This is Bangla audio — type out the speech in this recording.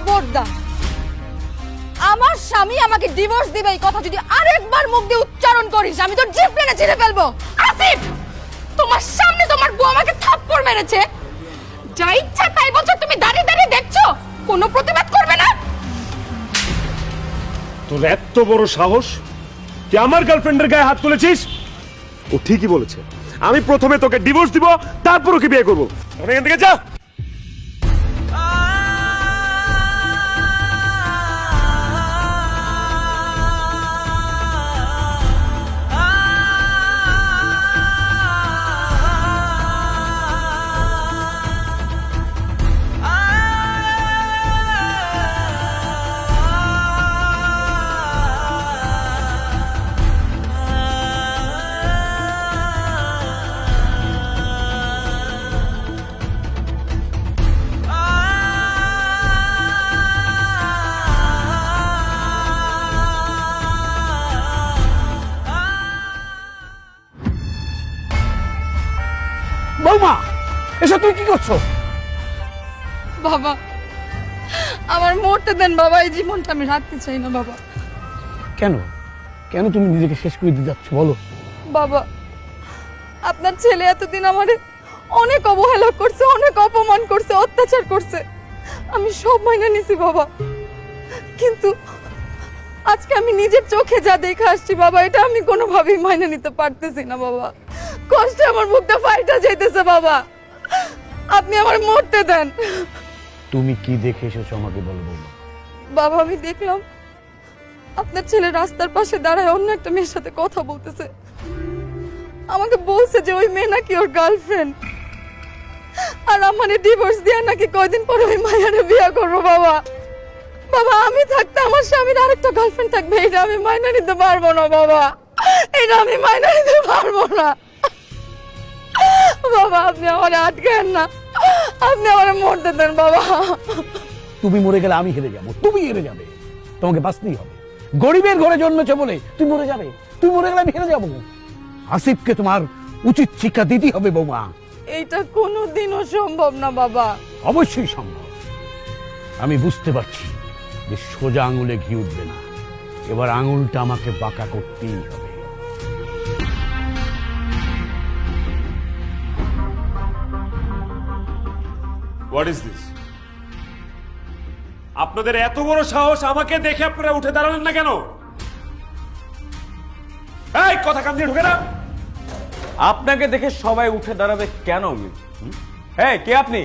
খবরদার, আমার স্বামী আমাকে ডিভোর্স দিবে এই কথা যদি আরেকবার মুখ দিয়ে উচ্চারণ করিস, আমি তোর জিভ টেনে ছিঁড়ে ফেলবো। আসিফ, তোমার সামনে তোমার বউ আমাকে থাপ্পড় মেরেছে, যা ইচ্ছা তাই বলছো, তুমি দাঁড়িয়ে দাঁড়িয়ে দেখছো, কোনো প্রতিবাদ করবে না? তোর এত বড় সাহস, তুই আমার গার্লফ্রেন্ডের গায়ে হাত তুলেছিস? ও ঠিকই বলেছে, আমি প্রথমে তোকে ডিভোর্স দিব, তারপর ওকে বিয়ে করবো। এখান থেকে যা। বৌমা, এসব তুই কি করছো? বাবা, আমার মরতে দেন বাবা, এই জীবনটা আমি রাখতে চাই না বাবা। কেন কেন তুমি নিজেকে শেষ করে দিতে যাচ্ছ বলো? বাবা, আপনার ছেলে এতদিন আমারে অনেক অবহেলা করছে, অনেক অপমান করছে, অত্যাচার করছে, আমি সব মাইনা নিছি বাবা। কিন্তু আজকে আমি নিজের চোখে যা দেখে আসছি বাবা, এটা আমি কোনোভাবেই মাইনা নিতে পারতেছি না বাবা। কষ্টে আমার মুখটা ফাইটা যাইতেছে বাবা, আপনি আমার মরতে দেন। তুমি কি দেখে এসেছো আমাকে বলো বৌমা। বাবা, আমি দেখলাম আপনার ছেলে রাস্তার পাশে দাঁড়ায় অন্য একটা মেয়ের সাথে কথা বলতেছে, আমাকে বলছে যে ওই মেয়ে নাকি ওর গার্লফ্রেন্ড, আর আমার ডিভোর্স দিয়ে নাকি কয়দিন পরে ওই মায়ারে বিয়ে করবো বাবা। বাবা, আমি থাকতে আমার স্বামীর আরেকটা গার্লফ্রেন্ড থাকবে, এটা আমি মাইনা নিতে পারবো না বাবা, এটা আমি মাইনা নিতে পারবো না বাবা। আপনি আমার আটকেন না, আপনি আমার মরতে দেন বাবা। তুমি মরে গেলে আমি হেরে যাব, তুমি হেরে যাবে, তোমাকে বাঁচতেই হবে। গরিবের ঘরে জন্মেছো বলে তুমি মরে যাবে, তুমি মরে গেলে আমি হেরে যাবো। আসিফকে তোমার উচিত শিক্ষা দিতেই হবে বৌমা। এইটা কোনোদিনও সম্ভব না বাবা। অবশ্যই সম্ভব। আমি বুঝতে পারছি যে সোজা আঙুলে ঘি উঠবে না, এবার আঙুলটা আমাকে বাঁকা করতেই হবে। What is this? আপনাদের এত বড় সাহস, আমাকে দেখে আপনারা উঠে দাঁড়ালেন না কেন? এই কথা কান দিয়ে ঢুকে না। আপনাকে দেখে সবাই উঠে দাঁড়াবে কেন? কে আপনি?